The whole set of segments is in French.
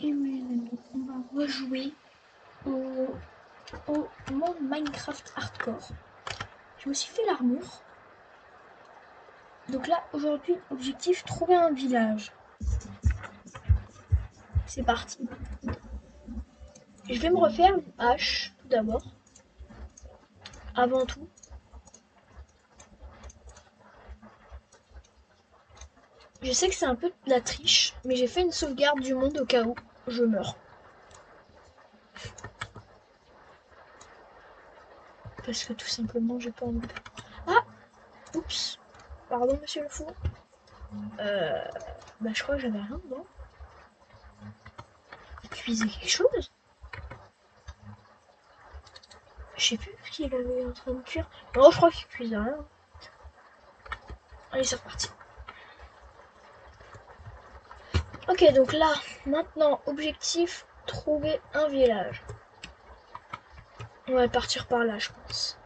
Et mes amis, on va rejouer au monde Minecraft Hardcore. Je me suis fait l'armure. Donc là, aujourd'hui, objectif, trouver un village. C'est parti. Je vais me refaire une hache, tout d'abord. Avant tout. Je sais que c'est un peu de la triche, mais j'ai fait une sauvegarde du monde au cas où je meurs. Parce que tout simplement, j'ai pas envie. Ah! Oups! Pardon, monsieur le fou. Bah, je crois que j'avais rien dedans. Il cuisait quelque chose? Je sais plus ce qu'il avait en train de cuire. Non, je crois qu'il cuisait rien. Allez, c'est reparti. Ok, donc là, maintenant, objectif, trouver un village. On va partir par là, je pense.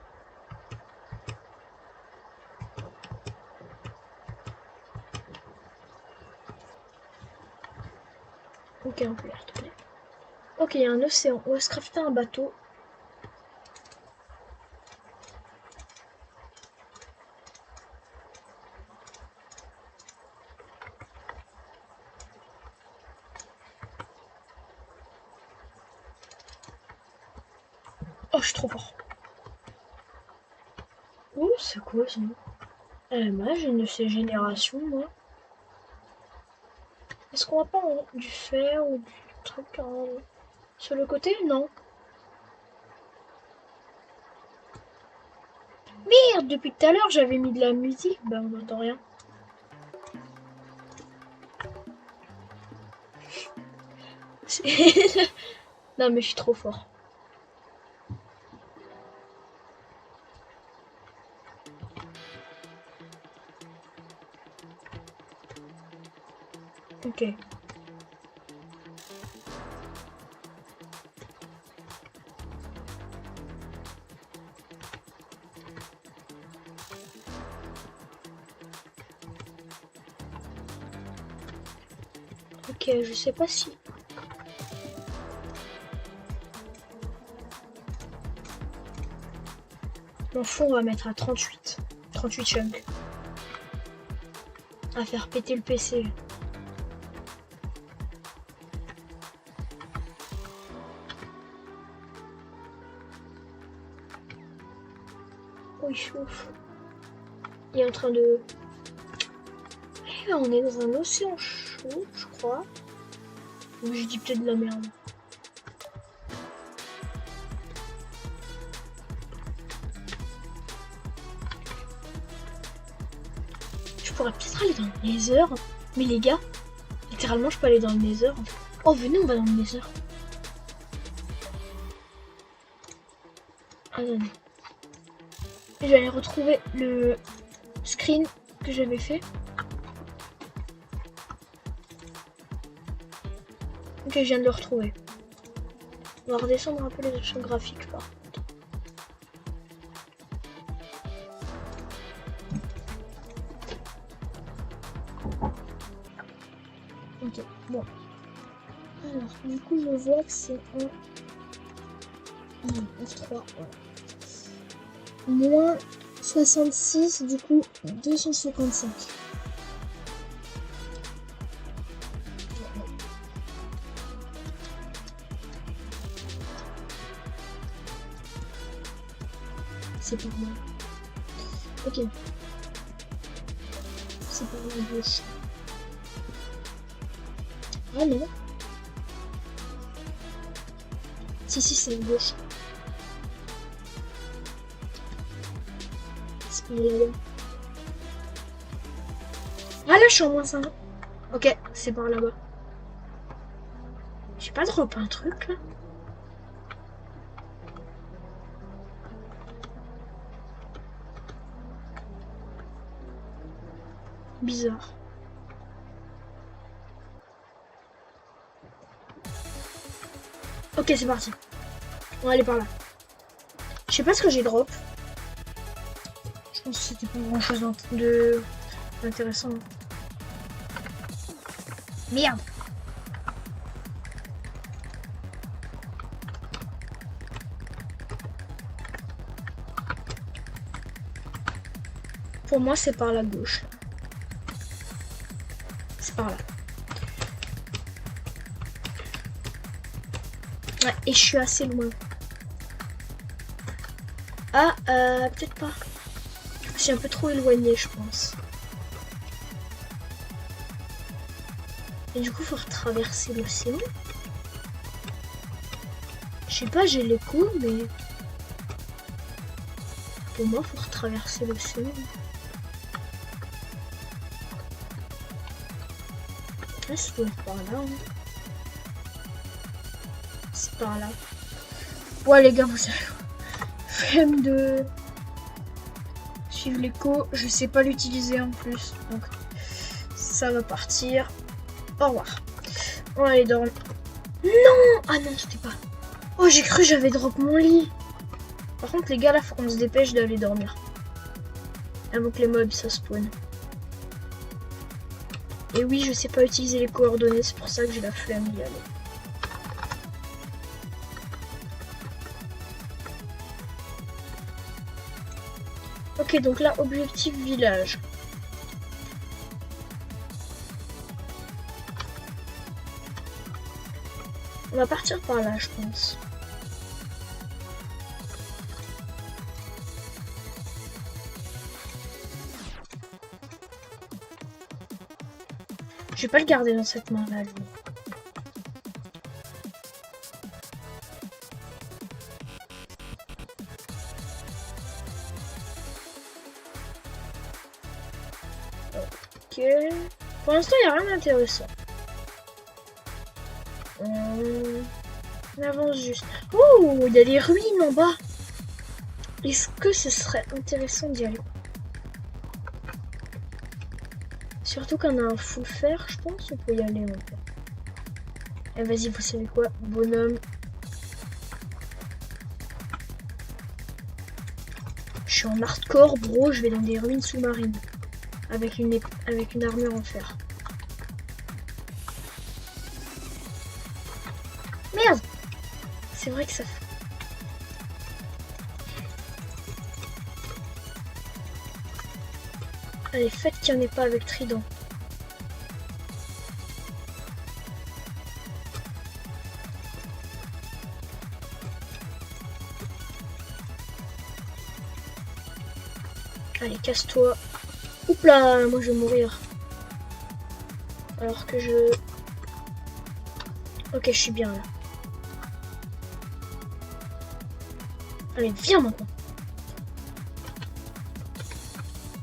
Ok, on peut y retourner. Ok, il y a un océan. On va se crafter un bateau. Oh, je suis trop fort. Oh, c'est quoi ça? Moi, j'ai une de ces générations, moi. Est-ce qu'on va pas du fer ou du truc sur le côté? Non. Merde, depuis tout à l'heure, j'avais mis de la musique. Bah, on n'entend rien. Non, mais je suis trop fort. Ok. Ok, je sais pas si... Mon fond, on va mettre à 38. 38 chunks. À faire péter le PC. Oh, il chauffe. Il est en train de... On est dans un océan chaud, je crois. Ou je dis peut-être de la merde. Je pourrais peut-être aller dans le Nether. Mais les gars, littéralement, je peux aller dans le Nether. Oh, venez, on va dans le Nether. Attendez. Je vais aller retrouver le screen que j'avais fait. Ok, je viens de le retrouver. On va redescendre un peu les options graphiques par contre. Ok, bon. Alors, du coup, je vois que c'est un... F3, voilà. Moins 66, du coup, 255. C'est par là. Ok. C'est par la gauche. Ah non. Si, c'est la gauche. C'est par là-bas. Ah là, je suis en moins 5. Ok, c'est par là-bas. J'ai pas drop un truc là? Bizarre. Ok, c'est parti. On va aller par là. Je sais pas ce que j'ai drop. Je pense que c'était pas grand chose d'intéressant. Merde. pour moi, c'est par la gauche. C'est par là. Ouais, et je suis assez loin. Ah, peut-être pas. Je suis un peu trop éloigné, je pense. Et du coup, il faut retraverser l'océan. Je sais pas, j'ai l'écho, mais... Pour moi, il faut retraverser l'océan. Ah, ça doit être par là. Hein. C'est par là. Ouais, les gars, vous savez. Flemme de suivre l'écho. Je sais pas l'utiliser en plus. Donc, ça va partir. Au revoir. On va aller dormir. Non! Ah non, c'était pas. Oh, j'ai cru que j'avais drop mon lit. Par contre, les gars, là, faut qu'on se dépêche d'aller dormir. Avant que les mobs, ça spawn. Et oui, je sais pas utiliser les coordonnées, c'est pour ça que j'ai la flemme d'y aller. Ok, donc là, objectif village. On va partir par là, je pense. Je vais pas le garder dans cette main-là, lui. Ok. Pour l'instant, il n'y a rien d'intéressant. On avance juste. Oh, il y a les ruines en bas. Est-ce que ce serait intéressant d'y aller? Surtout qu'on a un full fer, je pense, on peut y aller un peu. Eh vas-y, vous savez quoi, bonhomme. Je suis en hardcore, bro, je vais dans des ruines sous-marines. Avec une armure en fer. Merde! C'est vrai que ça fait... Allez, faites qu'il n'y en ait pas avec Trident. Allez, casse-toi. Oups là, moi je vais mourir. Alors que je... Ok, je suis bien là. Allez, viens maintenant.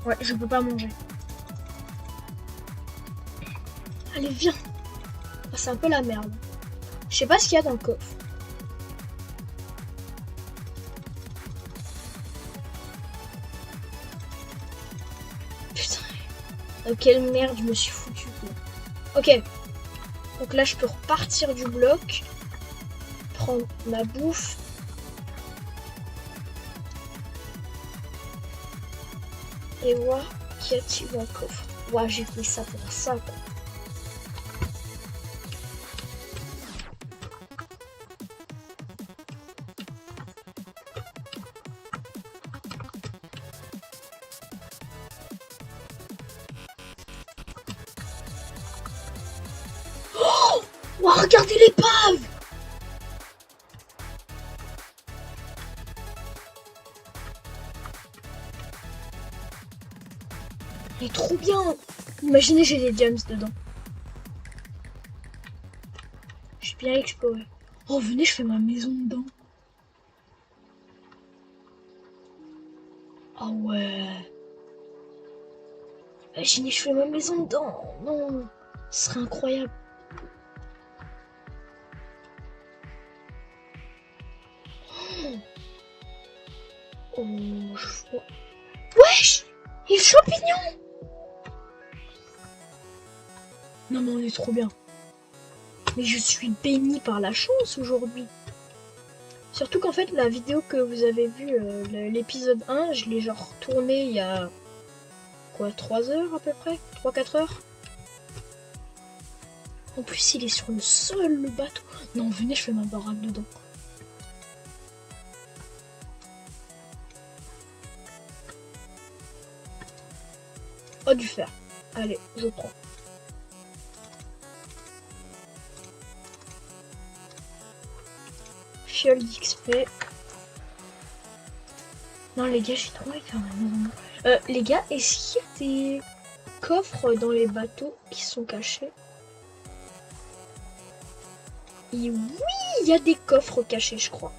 Ouais, je peux pas manger. Allez, viens. Ah, c'est un peu la merde. Je sais pas ce qu'il y a dans le coffre. Putain. Dans quelle merde je me suis foutu. Ok. Donc là, je peux repartir du bloc. Prendre ma bouffe. Et voir qu'y a-t-il dans le coffre. Ouais, j'ai fait ça pour ça, quoi. Oh, wow, regardez l'épave! Elle est trop bien! Imaginez, j'ai des gems dedans. J'ai bien exploré. Oh, venez, je fais ma maison dedans. Ah ouais. Imaginez, je fais ma maison dedans. Non, ce serait incroyable. Oh, je vois. Wesh! Il y a le champignon! Non, mais on est trop bien. Mais je suis bénie par la chance aujourd'hui. Surtout qu'en fait, la vidéo que vous avez vue, l'épisode 1, je l'ai genre tourné il y a... Quoi, 3 heures à peu près? 3-4 heures? En plus, il est sur le sol, le bateau. Non, venez, je fais ma baraque dedans. Oh, du fer. Allez, je prends. Fiole d'XP. Non, les gars, j'ai trop envie de faire ma maison. Les gars, est-ce qu'il y a des coffres dans les bateaux qui sont cachés? Et oui, il y a des coffres cachés, je crois.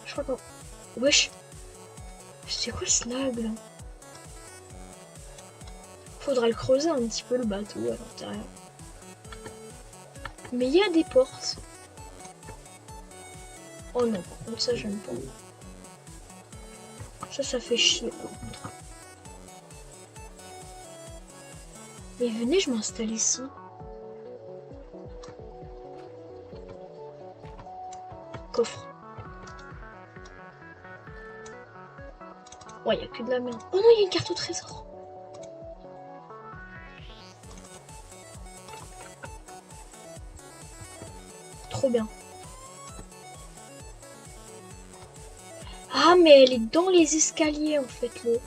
Je crois qu'on... Wesh. C'est quoi ce lag, là? Faudra le creuser un petit peu, le bateau, à l'intérieur. Mais il y a des portes. Oh non, par contre, ça, j'aime pas. Ça fait chier, par contre. Mais venez, je m'installe ici. Coffre. Ouais, il n'y a que de la merde. Oh non, il y a une carte au trésor. Trop bien. Ah, mais elle est dans les escaliers, en fait, l'eau.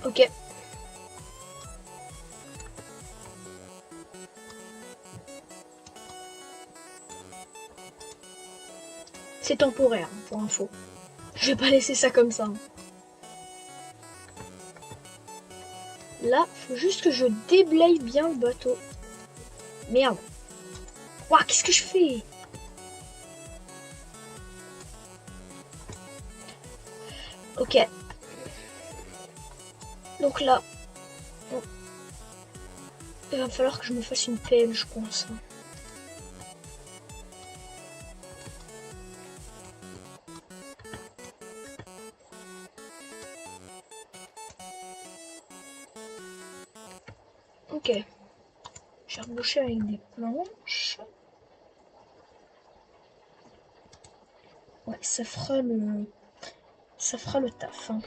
Ok. C'est temporaire, pour info. Je vais pas laisser ça comme ça. Là, faut juste que je déblaye bien le bateau. Merde. Ouah, qu'est-ce que je fais? Ok. Donc là, bon. Il va falloir que je me fasse une pelle, je pense. Ok. J'ai rebouché avec des planches. Ouais, ça fera le taf. Hein.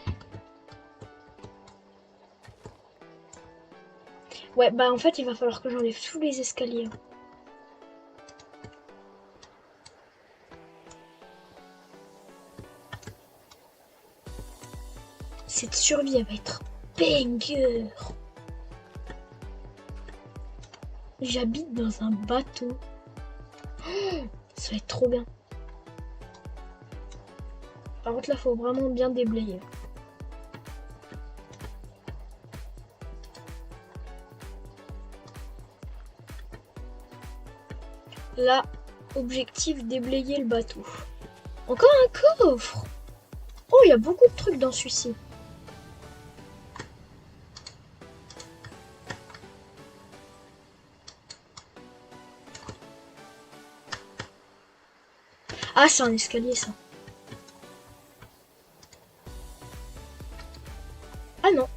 Ouais, bah en fait, il va falloir que j'enlève tous les escaliers. Cette survie, elle va être banger. J'habite dans un bateau. Oh, ça va être trop bien. Par contre, là, faut vraiment bien déblayer. Là, objectif, déblayer le bateau. Encore un coffre. Oh, il y a beaucoup de trucs dans celui-ci. Ah, c'est un escalier, ça. Ah non.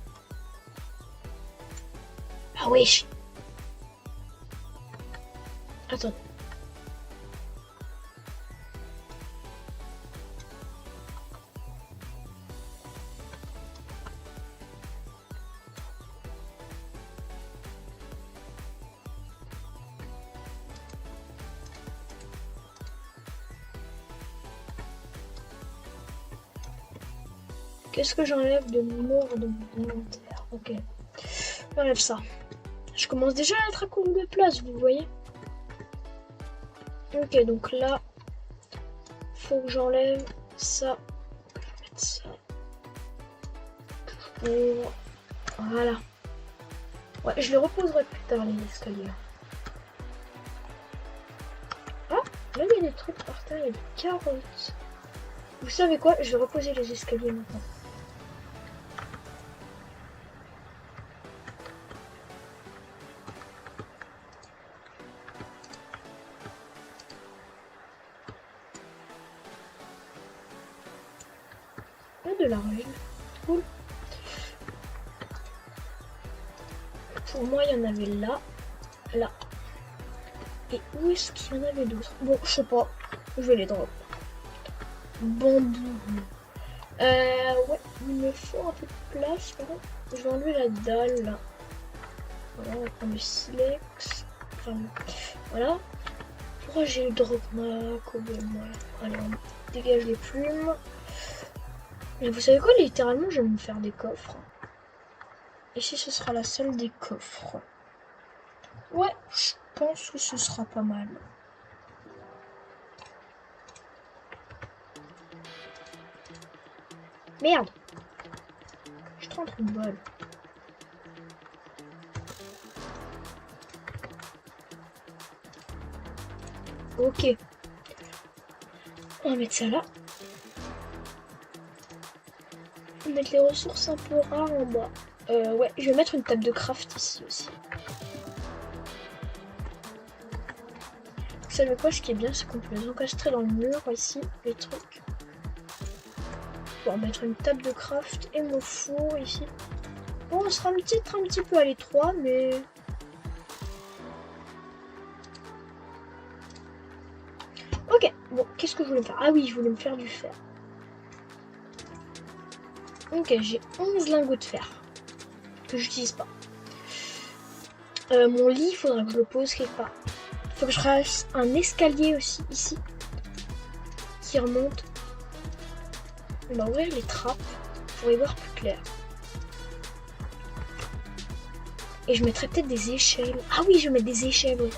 Ah wesh. Attends. Qu'est-ce que j'enlève de mort de mon inventaire? Ok. J'enlève ça. Je commence déjà à être à court de place, vous voyez? Ok, donc là, faut que j'enlève ça. Je vais mettre ça. Voilà. Ouais, je les reposerai plus tard, les escaliers. Ah, là, il y a des trucs par terre, il y a des carottes. Vous savez quoi? Je vais reposer les escaliers maintenant. De l'argile. Cool. Pour moi, il y en avait là, là. Et où est-ce qu'il y en avait d'autres? Bon, je sais pas. Je vais les drop. bambou. Ouais, il me faut un peu de place. Par contre, je vais enlever la dalle là. Voilà, on va prendre le silex. Enfin, voilà. Pourquoi j'ai le drogma, voilà. Allez, on dégage les plumes. Et vous savez quoi, littéralement, je vais me faire des coffres. Ici, ce sera la salle des coffres. Ouais, je pense que ce sera pas mal. Merde! J'ai 30 balles. Ok. On va mettre ça là. On va mettre les ressources un peu rares en bas. Ouais, je vais mettre une table de craft ici aussi. Vous savez quoi, ce qui est bien, c'est qu'on peut les encastrer dans le mur ici, les trucs. On va mettre une table de craft et mon four ici. Bon, on sera peut-être un petit peu à l'étroit, mais... Ok, bon, qu'est-ce que je voulais faire? Ah oui, je voulais me faire du fer. Ok, j'ai 11 lingots de fer que j'utilise pas. Mon lit, il faudra que je le pose quelque part. Il faut que je fasse un escalier aussi, ici, qui remonte. On va ouvrir les trappes pour y voir plus clair. Et je mettrai peut-être des échelles. Ah oui, je vais mettre des échelles. Oui.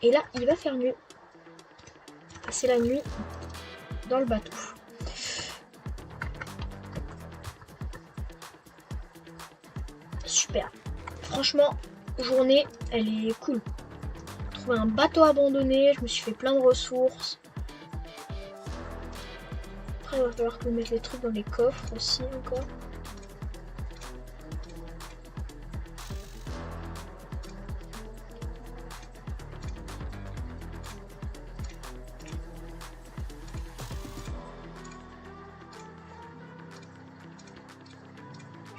Et là, il va faire nuit. Passer la nuit dans le bateau. Super. Franchement, journée, elle est cool. Trouver un bateau abandonné, je me suis fait plein de ressources. Après, il va falloir que je mette les trucs dans les coffres aussi encore.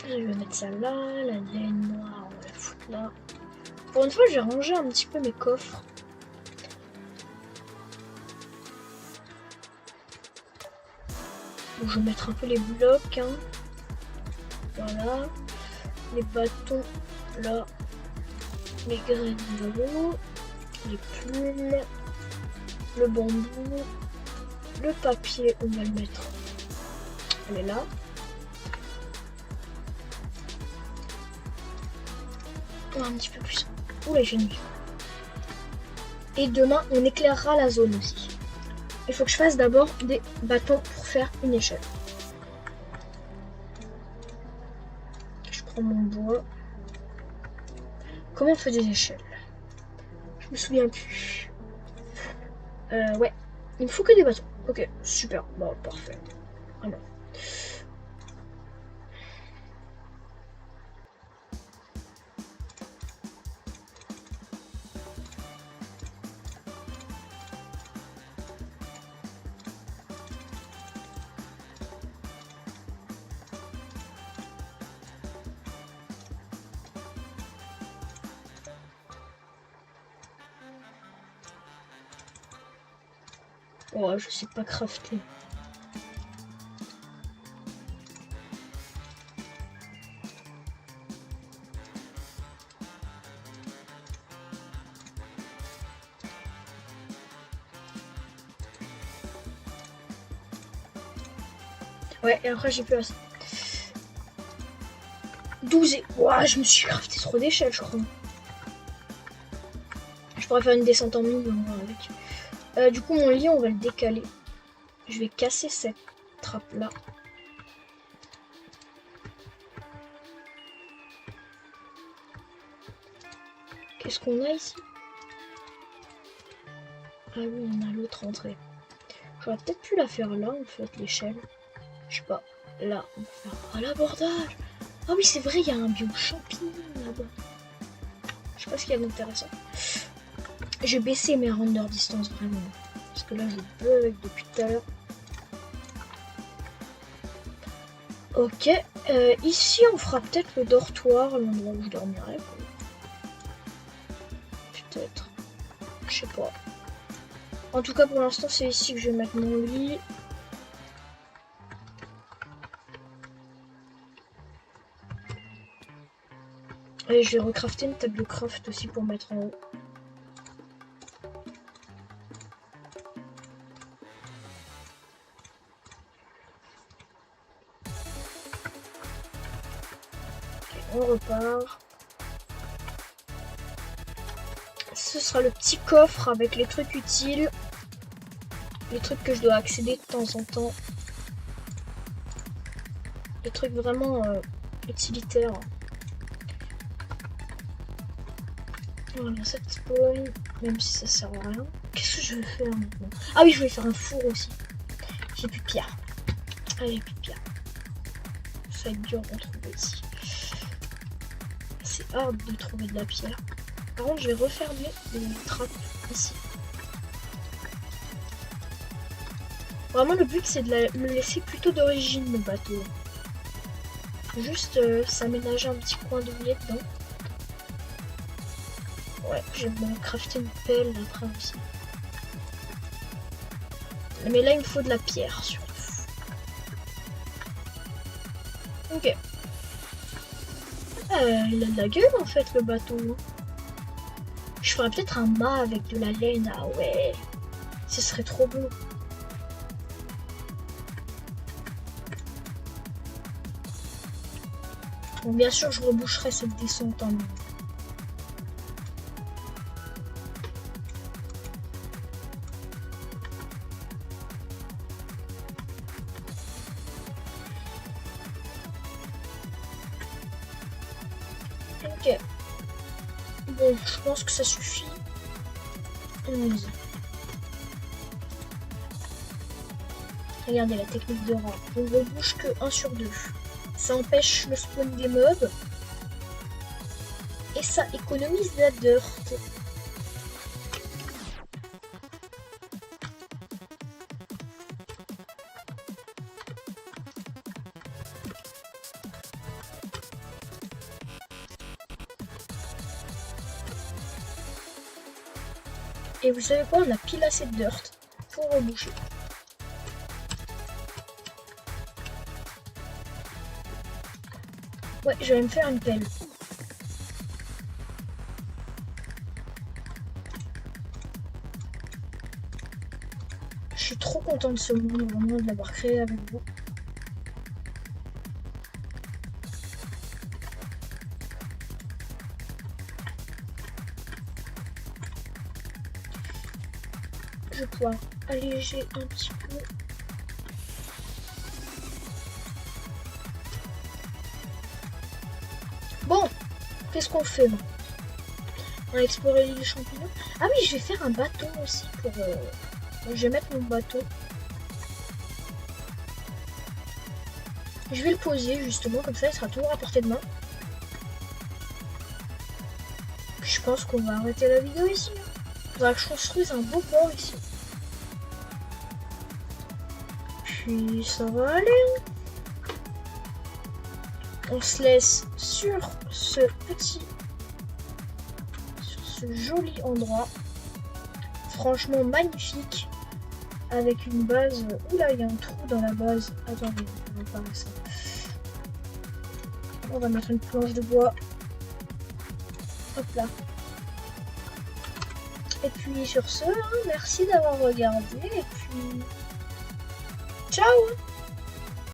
Je vais mettre ça là, la laine noire, on va la foutre là. Pour une fois, j'ai rangé un petit peu mes coffres. Bon, je vais mettre un peu les blocs. Hein. Voilà. Les bâtons là. Les graines d'eau. Les plumes. Le bambou. Le papier, on va le mettre. Elle est là. Un petit peu plus. Oula, j'ai nuit. Et demain, on éclairera la zone aussi. Il faut que je fasse d'abord des bâtons pour faire une échelle. Je prends mon bois. Comment on fait des échelles? Je me souviens plus. Ouais. Il me faut que des bâtons. Ok, super. Bon, parfait. Alors. Oh, je sais pas crafter. Ouais, et après j'ai plus assez. 12 et... Ouah, je me suis crafté trop d'échelles, je crois. Je pourrais faire une descente en mine avec. Du coup, mon lit, on va le décaler. Je vais casser cette trappe-là. Qu'est-ce qu'on a ici? Ah oui, on a l'autre entrée. J'aurais peut-être pu la faire là, en fait, l'échelle. Je sais pas. Là, on va faire... Ah, l'abordage! Ah oui, c'est vrai, il y a un biome champignon là-bas. Je sais pas ce qu'il y a d'intéressant. J'ai baissé mes render distance vraiment. Parce que là, je bug depuis tout à l'heure. Ok. Ici, on fera peut-être le dortoir, l'endroit où je dormirai. Peut-être. Je sais pas. En tout cas, pour l'instant, c'est ici que je vais mettre mon lit. Et je vais recrafter une table de craft aussi pour mettre en haut. On repart. Ce sera le petit coffre avec les trucs utiles. Les trucs que je dois accéder de temps en temps. Les trucs vraiment utilitaires. Voilà, ça spawn, même si ça sert à rien. Qu'est-ce que je vais faire maintenant? Ah oui, je vais faire un four aussi. J'ai plus de pierre. Ah, j'ai plus de pierre. Ça va être dur d'en trouver ici. C'est hard de trouver de la pierre. Par contre, je vais refermer les trappes ici. Vraiment, le but, c'est de le laisser plutôt d'origine, le bateau. Juste s'aménager un petit coin d'oublier dedans. Ouais, je vais me crafter une pelle après aussi. Mais là, il me faut de la pierre, surtout. Ok. Il a de la gueule, en fait, le bateau. Je ferais peut-être un mât avec de la laine. Ah ouais. Ce serait trop beau. Bon, bien sûr, je reboucherai cette descente en ligne. Ok. Bon, je pense que ça suffit. 11. Regardez la technique de rang. On rebouche que 1 sur 2. Ça empêche le spawn des mobs. Et ça économise la dirt. Et vous savez quoi, on a pile assez de dirt pour reboucher. Ouais, je vais me faire une pelle. Je suis trop content de ce monde, vraiment de l'avoir créé avec vous. Je vais pouvoir alléger un petit peu. Bon, qu'est-ce qu'on fait là? On a exploré l'île champignons. Ah oui, je vais faire un bateau aussi pour... Je vais mettre mon bateau. Je vais le poser justement, comme ça il sera toujours à portée de main. Je pense qu'on va arrêter la vidéo ici. Il faudra que je construise un beau port ici. Puis ça va aller. On se laisse sur ce joli endroit. Franchement magnifique. Avec une base. Oula, il y a un trou dans la base. Attendez, on va pas ça. On va mettre une planche de bois. Hop là. Et puis sur ce, hein, merci d'avoir regardé. Et puis ciao!